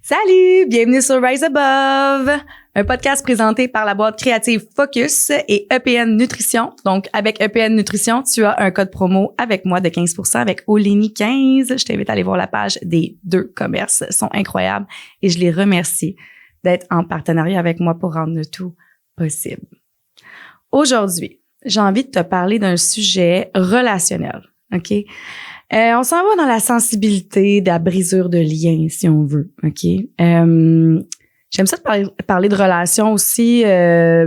Salut! Bienvenue sur Rise Above, un podcast présenté par la boîte créative Focus et EPN Nutrition. Donc, avec EPN Nutrition, tu as un code promo avec moi de 15% avec Oleni15. Je t'invite à aller voir la page des deux commerces. Ils sont incroyables et je les remercie d'être en partenariat avec moi pour rendre le tout possible. Aujourd'hui, j'ai envie de te parler d'un sujet relationnel, OK? On s'en va dans la sensibilité de la brisure de liens, si on veut, OK? J'aime ça de parler de relations aussi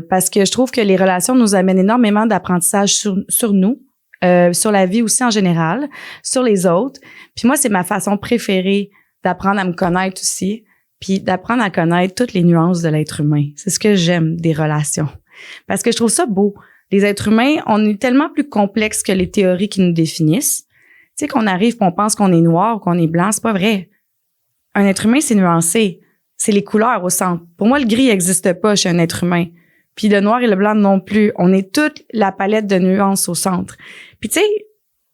parce que je trouve que les relations nous amènent énormément d'apprentissage sur nous, sur la vie aussi en général, sur les autres. Puis moi, c'est ma façon préférée d'apprendre à me connaître aussi, puis d'apprendre à connaître toutes les nuances de l'être humain. C'est ce que j'aime des relations. Parce que je trouve ça beau. Les êtres humains, on est tellement plus complexes que les théories qui nous définissent. Tu sais, qu'on arrive et on pense qu'on est noir ou qu'on est blanc, c'est pas vrai. Un être humain, c'est nuancé. C'est les couleurs au centre. Pour moi, le gris n'existe pas chez un être humain. Puis le noir et le blanc non plus. On est toute la palette de nuances au centre. Puis tu sais,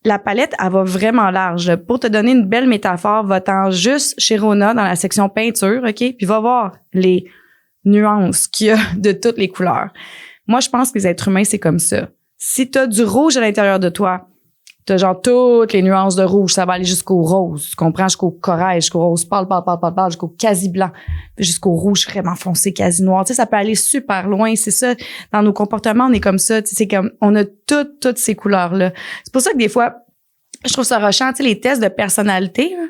la palette, elle va vraiment large. Pour te donner une belle métaphore, va-t'en juste chez Rona dans la section peinture, OK? Puis va voir les nuances qu'il y a de toutes les couleurs. Moi, je pense que les êtres humains, c'est comme ça. Si t'as du rouge à l'intérieur de toi, t'as genre toutes les nuances de rouge, ça va aller jusqu'au rose, tu comprends, jusqu'au corail, jusqu'au rose pâle, jusqu'au quasi blanc, jusqu'au rouge vraiment foncé, quasi noir. Tu sais, ça peut aller super loin, c'est ça. Dans nos comportements, on est comme ça, tu sais, c'est comme, on a toutes ces couleurs-là. C'est pour ça que des fois, je trouve ça rushant, tu sais, les tests de personnalité, là,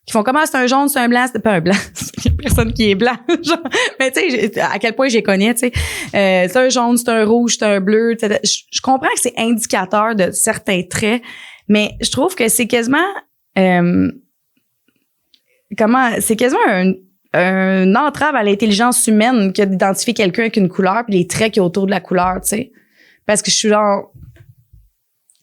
qui font comment c'est un jaune, c'est un blanc, c'est pas un blanc. Il y a personne qui est blanc. Genre. Mais tu sais, à quel point je les connais, tu sais. C'est un jaune, c'est un rouge, c'est un bleu. Je comprends que c'est indicateur de certains traits, mais je trouve que c'est quasiment c'est quasiment un entrave à l'intelligence humaine que d'identifier quelqu'un avec une couleur puis les traits qu'il y a autour de la couleur, tu sais. Parce que je suis genre,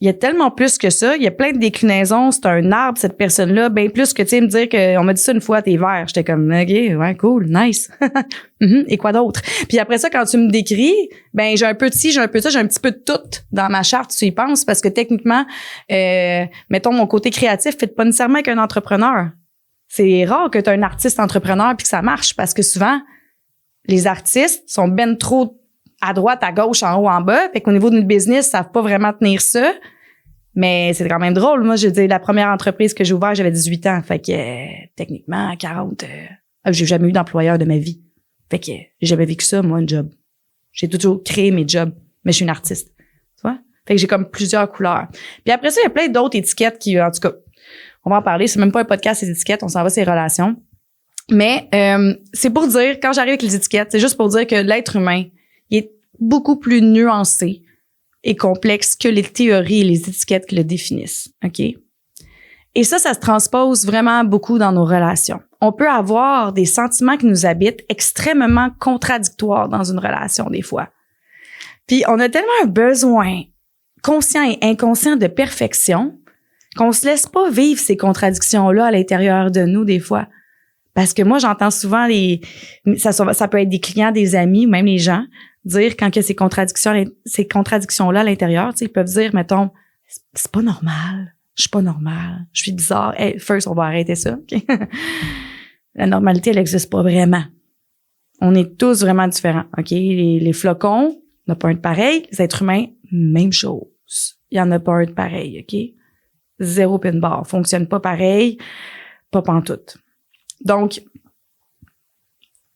il y a tellement plus que ça. Il y a plein de déclinaisons. C'est un arbre, cette personne-là. Bien plus que, tu sais, me dire qu'on m'a dit ça une fois, t'es vert. J'étais comme, OK, ouais, cool, nice. Et quoi d'autre? Puis après ça, quand tu me décris, ben j'ai un peu de ci, j'ai un peu de ça, j'ai un petit peu de tout dans ma charte, tu y penses, parce que techniquement, mettons, mon côté créatif fait pas nécessairement avec un entrepreneur. C'est rare que tu as un artiste entrepreneur puis que ça marche, parce que souvent, les artistes sont ben trop à droite, à gauche, en haut, en bas. Fait qu'au niveau de notre business, ils savent pas vraiment tenir ça. Mais c'est quand même drôle. Moi, je veux dire, la première entreprise que j'ai ouverte, j'avais 18 ans. Fait que, techniquement, à 40, j'ai jamais eu d'employeur de ma vie. Fait que, j'ai jamais vécu ça, moi, un job. J'ai toujours créé mes jobs. Mais je suis une artiste. Tu vois? Fait que j'ai comme plusieurs couleurs. Puis après ça, il y a plein d'autres étiquettes qui, en tout cas, on va en parler. C'est même pas un podcast, ces étiquettes. On s'en va, ces relations. Mais, c'est pour dire, quand j'arrive avec les étiquettes, c'est juste pour dire que l'être humain, il est beaucoup plus nuancé et complexe que les théories et les étiquettes qui le définissent, OK? Et ça se transpose vraiment beaucoup dans nos relations. On peut avoir des sentiments qui nous habitent extrêmement contradictoires dans une relation, des fois. Puis, on a tellement un besoin conscient et inconscient de perfection qu'on se laisse pas vivre ces contradictions-là à l'intérieur de nous, des fois. Parce que moi, j'entends souvent ça peut être des clients, des amis, même les gens, dire quand il y a ces contradictions-là à l'intérieur, tu sais, ils peuvent dire, mettons, c'est pas normal, je suis pas normal, je suis bizarre. Hey, first, on va arrêter ça, OK? La normalité, elle existe pas vraiment. On est tous vraiment différents, OK? Les flocons, il n'y en a pas un de pareil. Les êtres humains, même chose. Il y en a pas un de pareil, OK? Zéro pin bar. Fonctionne pas pareil, pas pantoute. Donc,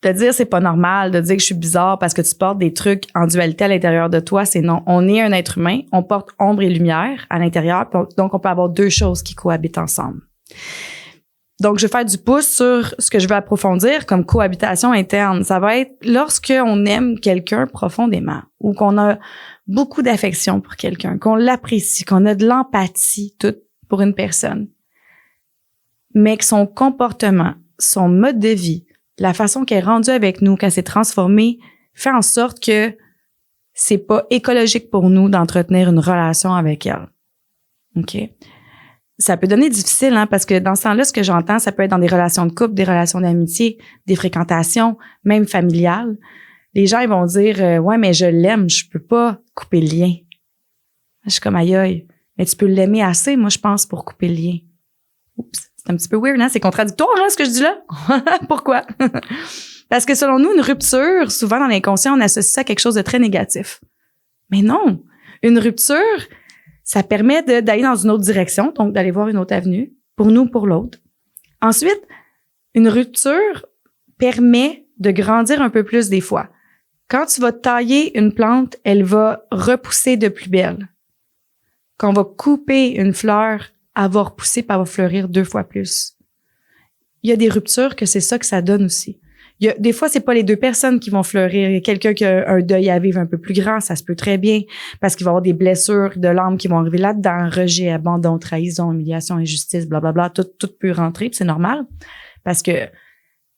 de dire c'est pas normal, de dire que je suis bizarre parce que tu portes des trucs en dualité à l'intérieur de toi, c'est non. On est un être humain, on porte ombre et lumière à l'intérieur, donc on peut avoir deux choses qui cohabitent ensemble. Donc, je vais faire du pouce sur ce que je veux approfondir comme cohabitation interne. Ça va être lorsqu'on aime quelqu'un profondément ou qu'on a beaucoup d'affection pour quelqu'un, qu'on l'apprécie, qu'on a de l'empathie toute pour une personne, mais que son comportement, son mode de vie, la façon qu'elle est rendue avec nous, qu'elle s'est transformée, fait en sorte que c'est pas écologique pour nous d'entretenir une relation avec elle. OK? Ça peut donner difficile, hein, parce que dans ce temps-là, ce que j'entends, ça peut être dans des relations de couple, des relations d'amitié, des fréquentations, même familiales. Les gens, ils vont dire, ouais, mais je l'aime, je peux pas couper le lien. Je suis comme, aïe, aïe. Mais tu peux l'aimer assez, moi, je pense, pour couper le lien. Oups, C'est un petit peu weird, hein? C'est contradictoire, hein, ce que je dis là? Pourquoi? Parce que selon nous, une rupture, souvent dans l'inconscient, on associe ça à quelque chose de très négatif. Mais non! Une rupture, ça permet d'aller dans une autre direction, donc d'aller voir une autre avenue, pour nous, pour l'autre. Ensuite, une rupture permet de grandir un peu plus des fois. Quand tu vas tailler une plante, elle va repousser de plus belle. Quand on va couper une fleur, elle va repousser puis elle va fleurir 2 fois plus. Il y a des ruptures que c'est ça que ça donne aussi. Des fois, c'est pas les 2 personnes qui vont fleurir. Il y a quelqu'un qui a un deuil à vivre un peu plus grand, ça se peut très bien, parce qu'il va y avoir des blessures de l'âme qui vont arriver là-dedans, rejet, abandon, trahison, humiliation, injustice, blablabla, tout peut rentrer, puis c'est normal, parce que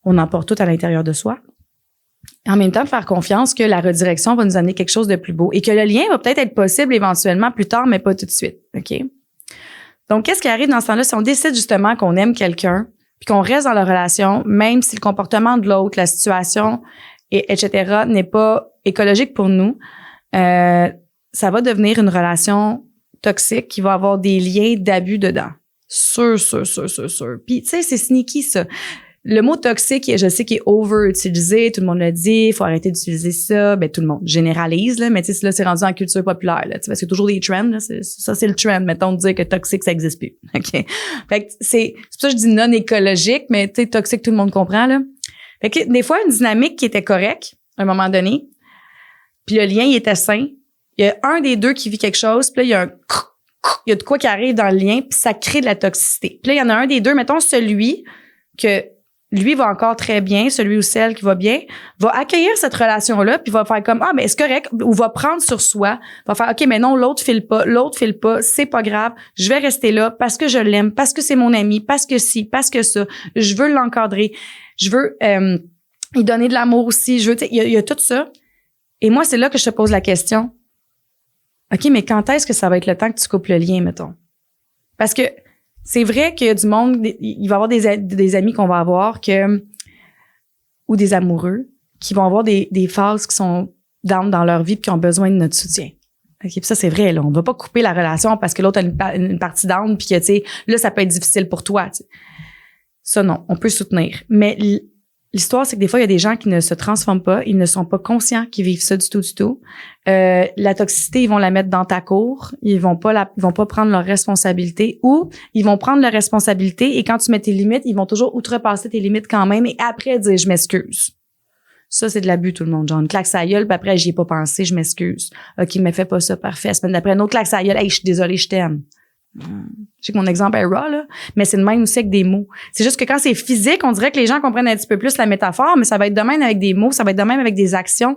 on emporte tout à l'intérieur de soi. En même temps, faire confiance que la redirection va nous amener quelque chose de plus beau et que le lien va peut-être être possible éventuellement plus tard, mais pas tout de suite, OK? Donc, qu'est-ce qui arrive dans ce temps-là? Si on décide justement qu'on aime quelqu'un, puis qu'on reste dans la relation, même si le comportement de l'autre, la situation, etc., n'est pas écologique pour nous, ça va devenir une relation toxique qui va avoir des liens d'abus dedans. Sûr. Puis, tu sais, c'est sneaky, ça. Le mot toxique, je sais qu'il est over-utilisé, tout le monde le dit, il faut arrêter d'utiliser ça, ben tout le monde généralise, là, mais tu sais, là, c'est rendu en culture populaire, là, tu sais, parce qu'il y a toujours des trends, là, ça, c'est le trend, mettons, de dire que toxique, ça existe plus, OK? Fait que c'est pour ça que je dis non écologique, mais tu sais, toxique, tout le monde comprend, là. Fait que des fois, une dynamique qui était correcte, à un moment donné, puis le lien, il était sain, il y a un des deux qui vit quelque chose, puis là, il y a de quoi qui arrive dans le lien, puis ça crée de la toxicité. Puis là, il y en a un des deux, mettons, celui que lui va encore très bien, celui ou celle qui va bien, va accueillir cette relation-là, puis va faire comme, ah, mais c'est correct, ou va prendre sur soi, va faire, OK, mais non, l'autre file pas, c'est pas grave, je vais rester là parce que je l'aime, parce que c'est mon ami, parce que si, parce que ça, je veux l'encadrer, je veux lui donner de l'amour aussi, je veux, tu sais, il y a tout ça. Et moi, c'est là que je te pose la question, OK, mais quand est-ce que ça va être le temps que tu coupes le lien, mettons? Parce que c'est vrai qu'il y a du monde, il va y avoir des amis qu'on va avoir ou des amoureux qui vont avoir des phases qui sont down dans leur vie puis qui ont besoin de notre soutien. OK, puis ça, c'est vrai, là. On va pas couper la relation parce que l'autre a une partie down puis que, tu sais, là, ça peut être difficile pour toi, tu sais. Ça, non. On peut soutenir. Mais l'histoire, c'est que des fois, il y a des gens qui ne se transforment pas, ils ne sont pas conscients qu'ils vivent ça du tout. La toxicité, ils vont la mettre dans ta cour, ils vont pas prendre leur responsabilité, ou ils vont prendre leur responsabilité et quand tu mets tes limites, ils vont toujours outrepasser tes limites quand même et après dire je m'excuse. Ça, c'est de l'abus, tout le monde. Genre, une claque sa gueule, puis après, j'y ai pas pensé, je m'excuse. OK, mais fais pas ça, parfait. La semaine d'après, une autre claque sa gueule, hey, je suis désolée, je t'aime. Je sais que mon exemple est raw, là, mais c'est le même aussi avec des mots. C'est juste que quand c'est physique, on dirait que les gens comprennent un petit peu plus la métaphore, mais ça va être de même avec des mots, ça va être de même avec des actions.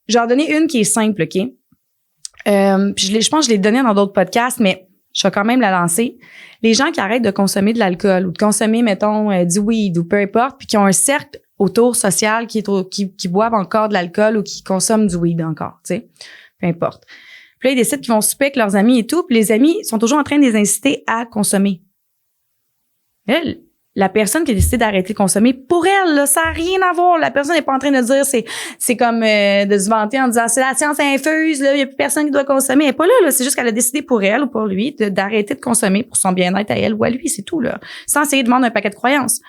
Je vais en donner une qui est simple, OK? Puis je pense que je l'ai donnée dans d'autres podcasts, mais je vais quand même la lancer. Les gens qui arrêtent de consommer de l'alcool ou de consommer, mettons, du weed ou peu importe, puis qui ont un cercle autour social qui boivent encore de l'alcool ou qui consomment du weed encore, tu sais, peu importe. Puis là, ils décident qu'ils vont souper avec leurs amis et tout. Puis les amis sont toujours en train de les inciter à consommer. Elle, la personne qui a décidé d'arrêter de consommer, pour elle, là, ça n'a rien à voir. La personne n'est pas en train de dire, c'est comme de se vanter en disant, c'est la science infuse, là, il n'y a plus personne qui doit consommer. Elle n'est pas là. C'est juste qu'elle a décidé pour elle ou pour lui d'arrêter de consommer pour son bien-être à elle ou à lui, c'est tout, là. Sans essayer de vendre un paquet de croyances.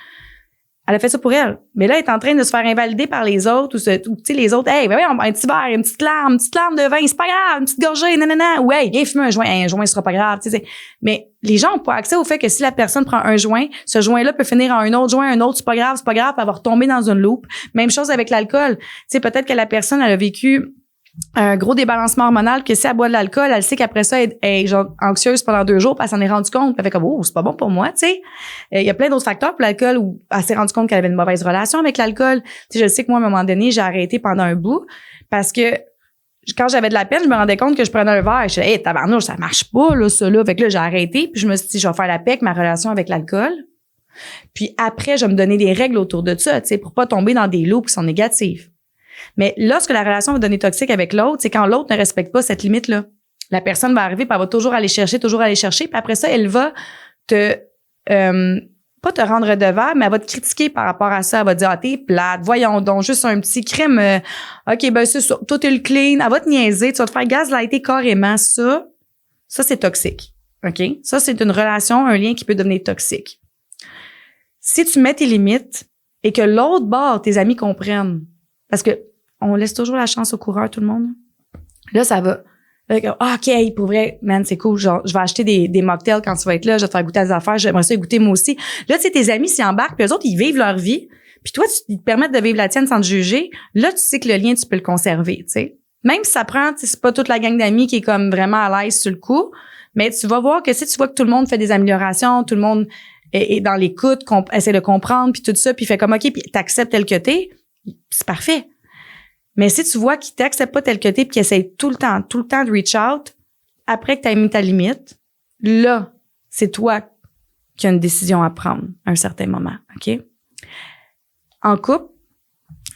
Elle a fait ça pour elle. Mais là, elle est en train de se faire invalider par les autres ou tu sais, les autres, hey, ben oui, un petit verre, une petite larme de vin, c'est pas grave, une petite gorgée, nanana. Ou hey, viens fumer un joint, ce sera pas grave, tu sais. Mais les gens ont pas accès au fait que si la personne prend un joint, ce joint-là peut finir en un autre joint, c'est pas grave, puis elle va retomber dans une loupe. Même chose avec l'alcool. Tu sais, peut-être que la personne, elle a vécu un gros débalancement hormonal, que si elle boit de l'alcool, elle sait qu'après ça, elle est genre anxieuse pendant 2 jours, puis elle s'en est rendue compte, puis elle fait comme, oh, c'est pas bon pour moi, tu sais. Il y a plein d'autres facteurs pour l'alcool où elle s'est rendue compte qu'elle avait une mauvaise relation avec l'alcool. Tu sais, je sais que moi, à un moment donné, j'ai arrêté pendant un bout, parce que quand j'avais de la peine, je me rendais compte que je prenais un verre, je disais, hey, tabarnouche, ça marche pas, là, ça, là. Fait que là, j'ai arrêté, puis je me suis dit, je vais faire la paix avec ma relation avec l'alcool. Puis après, je vais me donner des règles autour de ça, tu sais, pour pas tomber dans des loupes qui sont négatives. Mais lorsque la relation va devenir toxique avec l'autre, c'est quand l'autre ne respecte pas cette limite-là. La personne va arriver, puis elle va toujours aller chercher, puis après ça, elle va pas te rendre redevable, mais elle va te critiquer par rapport à ça. Elle va te dire, ah, t'es plate, voyons donc, juste un petit crime. OK, ben c'est ça, toi, t'es le clean. Elle va te niaiser, tu vas te faire gaslighter carrément. Ça, c'est toxique. OK? Ça, c'est une relation, un lien qui peut devenir toxique. si tu mets tes limites et que l'autre bord, tes amis comprennent, parce que on laisse toujours la chance au coureur, tout le monde. Là, ça va. OK, pour vrai, man, c'est cool. Genre, je vais acheter des mocktails quand tu vas être là. Je vais te faire goûter des affaires. J'aimerais ça goûter moi aussi. Là, tu sais, tes amis s'y embarquent, puis eux autres, ils vivent leur vie. Puis toi, ils te permettent de vivre la tienne sans te juger. Là, tu sais que le lien, tu peux le conserver, tu sais. Même si ça prend, tu sais, c'est pas toute la gang d'amis qui est comme vraiment à l'aise sur le coup, mais tu vas voir que si tu vois que tout le monde fait des améliorations, tout le monde est dans l'écoute, essaie de comprendre, puis tout ça, puis fait comme OK, puis t'acceptes tel que t'es, c'est parfait. Mais si tu vois qu'il t'accepte pas tel que t'es puis qu'il essaie tout le temps de reach out, après que tu as mis ta limite, là, c'est toi qui as une décision à prendre à un certain moment, OK? En couple,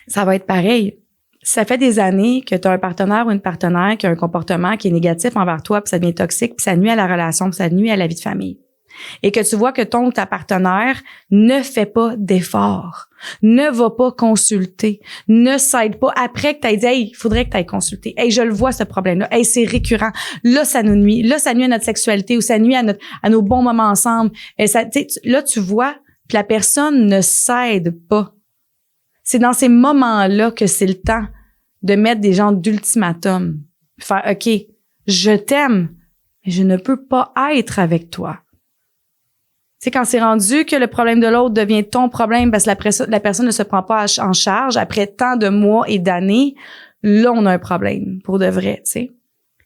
ça va être pareil. Ça fait des années que tu as un partenaire ou une partenaire qui a un comportement qui est négatif envers toi, puis ça devient toxique, puis ça nuit à la relation, puis ça nuit à la vie de famille. Et que tu vois que ton ou ta partenaire ne fait pas d'efforts, ne va pas consulter, ne s'aide pas après que tu aies dit « Hey, il faudrait que tu ailles consulter. Hey, je le vois, ce problème-là. Hey, c'est récurrent. Là, ça nous nuit. Là, ça nuit à notre sexualité ou ça nuit à nos bons moments ensemble. » Et ça, là, tu vois que la personne ne s'aide pas. C'est dans ces moments-là que c'est le temps de mettre des genres d'ultimatum. Faire « OK, je t'aime, mais je ne peux pas être avec toi. » Tu sais, quand c'est rendu que le problème de l'autre devient ton problème parce que la personne ne se prend pas en charge après tant de mois et d'années, là, on a un problème, pour de vrai, tu sais.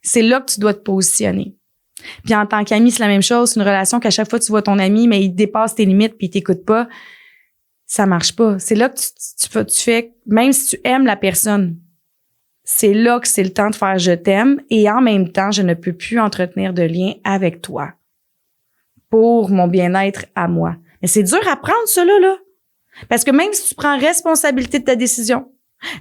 C'est là que tu dois te positionner. Puis en tant qu'ami, c'est la même chose. C'est une relation qu'à chaque fois tu vois ton ami, mais il dépasse tes limites puis il t'écoute pas, ça marche pas. C'est là que tu fais, même si tu aimes la personne, c'est là que c'est le temps de faire « je t'aime » et en même temps, je ne peux plus entretenir de lien avec toi pour mon bien-être à moi. Mais c'est dur à prendre, ça, là. Parce que même si tu prends responsabilité de ta décision,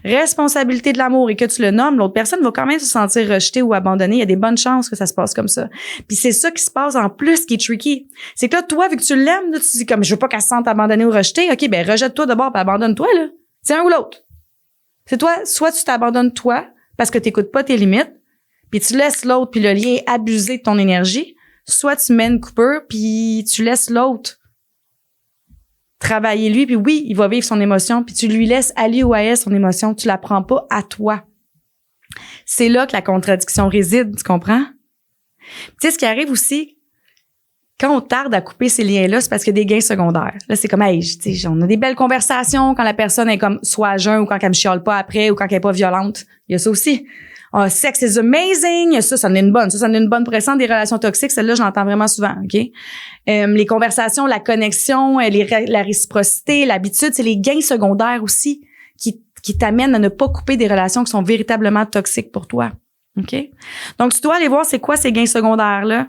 responsabilité de l'amour et que tu le nommes, l'autre personne va quand même se sentir rejetée ou abandonnée. Il y a des bonnes chances que ça se passe comme ça. Puis c'est ça qui se passe en plus qui est tricky. C'est que là, toi, vu que tu l'aimes, là, tu te dis comme, je veux pas qu'elle se sente abandonnée ou rejetée. OK, ben rejette-toi d'abord puis abandonne-toi, là. C'est un ou l'autre. C'est toi, soit tu t'abandonnes toi parce que t'écoutes pas tes limites, puis tu laisses l'autre puis le lien abuser de ton énergie, soit tu mets une coupure puis tu laisses l'autre travailler lui, puis oui, il va vivre son émotion, puis tu lui laisses à lui ou à elle son émotion, tu la prends pas à toi. C'est là que la contradiction réside, tu comprends? Tu sais, ce qui arrive aussi, quand on tarde à couper ces liens-là, c'est parce qu'il y a des gains secondaires. Là, c'est comme, hey, tu sais, on a des belles conversations quand la personne est comme soit à jeun ou quand elle me chiale pas après ou quand elle est pas violente. Il y a ça aussi. Oh, sex is amazing. Ça en est une bonne. Ça en est une bonne pour l'instant. Des relations toxiques, celle-là, je l'entends vraiment souvent, OK? Les conversations, la connexion, la réciprocité, l'habitude, c'est les gains secondaires aussi qui t'amènent à ne pas couper des relations qui sont véritablement toxiques pour toi, OK? Donc, tu dois aller voir c'est quoi ces gains secondaires-là.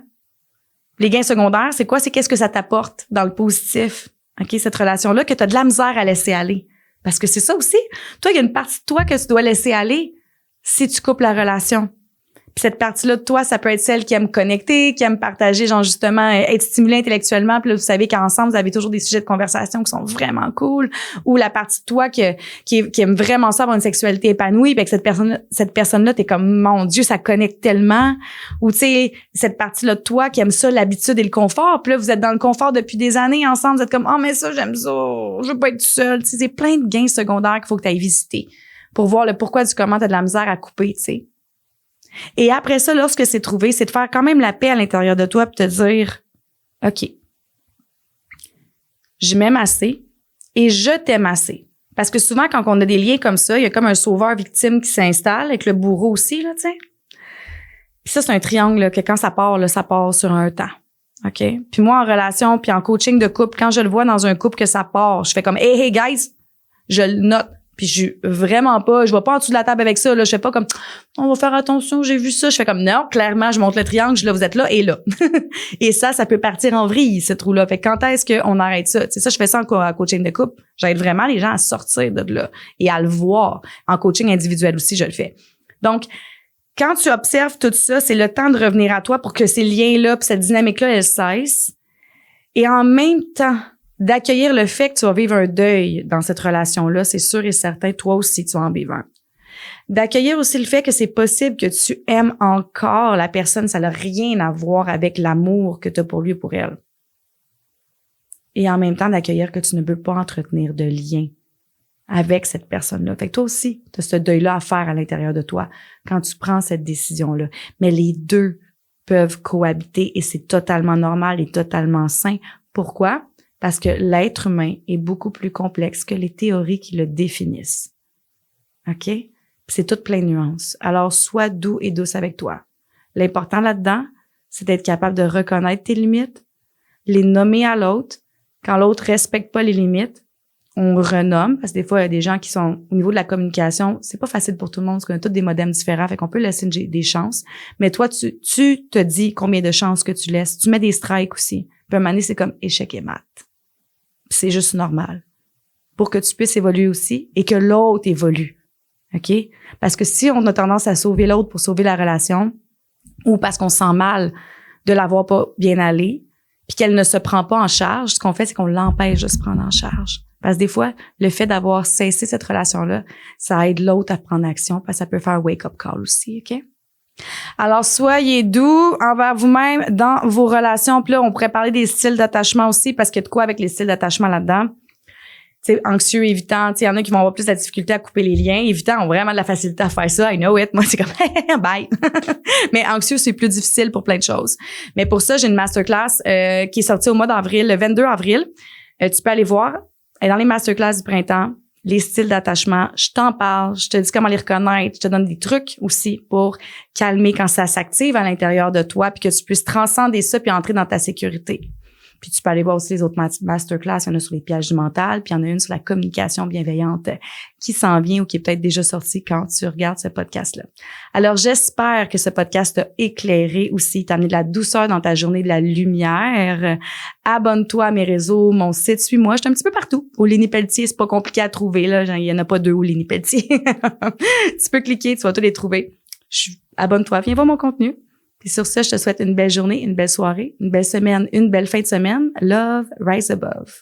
Les gains secondaires, c'est quoi? C'est qu'est-ce que ça t'apporte dans le positif, OK? Cette relation-là que tu as de la misère à laisser aller. Parce que c'est ça aussi. Toi, il y a une partie de toi que tu dois laisser aller si tu coupes la relation. Puis cette partie-là de toi, ça peut être celle qui aime connecter, qui aime partager, genre justement, être stimulée intellectuellement. Puis là, vous savez qu'ensemble, vous avez toujours des sujets de conversation qui sont vraiment cool. Ou la partie de toi qui aime vraiment ça, avoir une sexualité épanouie. Puis avec cette personne-là, t'es comme, mon Dieu, ça connecte tellement. Ou tu sais, cette partie-là de toi qui aime ça, l'habitude et le confort. Puis là, vous êtes dans le confort depuis des années ensemble. Vous êtes comme, oh, mais ça, j'aime ça. Je veux pas être seule. Tu sais, c'est plein de gains secondaires qu'il faut que tu ailles visiter pour voir le pourquoi du comment t'as de la misère à couper, tu sais. Et après ça, lorsque c'est trouvé, c'est de faire quand même la paix à l'intérieur de toi puis te dire, OK, je m'aime assez et je t'aime assez. Parce que souvent, quand on a des liens comme ça, il y a comme un sauveur-victime qui s'installe avec le bourreau aussi, là, tu sais. Puis ça, c'est un triangle, là, que quand ça part, là, ça part sur un temps. OK? Puis moi, en relation puis en coaching de couple, quand je le vois dans un couple que ça part, je fais comme, hey, guys, je le note. Puis je vais pas en dessous de la table avec ça, là. Je fais pas comme, on va faire attention, j'ai vu ça. Je fais comme, non, clairement, je monte le triangle, là, vous êtes là et là. Et ça peut partir en vrille, ce trou-là. Fait que quand est-ce qu'on arrête ça? C'est ça, je fais ça en coaching de couple. J'aide vraiment les gens à sortir de là et à le voir. En coaching individuel aussi, je le fais. Donc, quand tu observes tout ça, c'est le temps de revenir à toi pour que ces liens-là puis cette dynamique-là, elle cesse. Et en même temps, d'accueillir le fait que tu vas vivre un deuil dans cette relation-là, c'est sûr et certain, toi aussi, tu vas en vivre un. D'accueillir aussi le fait que c'est possible que tu aimes encore la personne, ça n'a rien à voir avec l'amour que tu as pour lui ou pour elle. et en même temps d'accueillir que tu ne peux pas entretenir de lien avec cette personne-là. Fait que toi aussi, tu as ce deuil-là à faire à l'intérieur de toi quand tu prends cette décision-là. Mais les deux peuvent cohabiter et c'est totalement normal et totalement sain. Pourquoi? Parce que l'être humain est beaucoup plus complexe que les théories qui le définissent. OK? C'est tout plein de nuances. Alors, sois doux et douce avec toi. L'important là-dedans, c'est d'être capable de reconnaître tes limites, les nommer à l'autre. Quand l'autre respecte pas les limites, on renomme, parce que des fois, il y a des gens qui sont, au niveau de la communication, c'est pas facile pour tout le monde, parce qu'on a tous des modems différents, fait qu'on peut laisser des chances. Mais toi, tu te dis combien de chances que tu laisses. Tu mets des strikes aussi. Puis à un moment donné, c'est comme échec et mat. C'est juste normal. Pour que tu puisses évoluer aussi et que l'autre évolue. OK? Parce que si on a tendance à sauver l'autre pour sauver la relation, ou parce qu'on se sent mal de l'avoir pas bien allé, puis qu'elle ne se prend pas en charge, ce qu'on fait, c'est qu'on l'empêche de se prendre en charge. Parce que des fois, le fait d'avoir cessé cette relation-là, ça aide l'autre à prendre action, parce que ça peut faire wake-up call aussi, OK? Alors, soyez doux envers vous-même dans vos relations. Puis là, on pourrait parler des styles d'attachement aussi, parce qu'il y a de quoi avec les styles d'attachement là-dedans. Tu sais, anxieux, évitant, tu sais, il y en a qui vont avoir plus de la difficulté à couper les liens. Évitant ont vraiment de la facilité à faire ça. I know it. Moi, c'est comme, bye. Mais anxieux, c'est plus difficile pour plein de choses. Mais pour ça, j'ai une masterclass qui est sortie au mois d'avril, le 22 avril. Tu peux aller voir. Et dans les masterclass du printemps, les styles d'attachement, je t'en parle, je te dis comment les reconnaître, je te donne des trucs aussi pour calmer quand ça s'active à l'intérieur de toi, puis que tu puisses transcender ça puis entrer dans ta sécurité. Puis tu peux aller voir aussi les autres masterclass, il y en a sur les pièges du mental, puis il y en a une sur la communication bienveillante qui s'en vient ou qui est peut-être déjà sortie quand tu regardes ce podcast-là. Alors, j'espère que ce podcast t'a éclairé aussi, t'a amené de la douceur dans ta journée, de la lumière. Abonne-toi à mes réseaux, mon site, suis-moi. Je suis un petit peu partout. Au Lénie Pelletier, c'est pas compliqué à trouver, là. Il y en a pas deux au Lénie Pelletier. Tu peux cliquer, tu vas tous les trouver. Abonne-toi, viens voir mon contenu. Et sur ça, je te souhaite une belle journée, une belle soirée, une belle semaine, une belle fin de semaine. Love, rise above.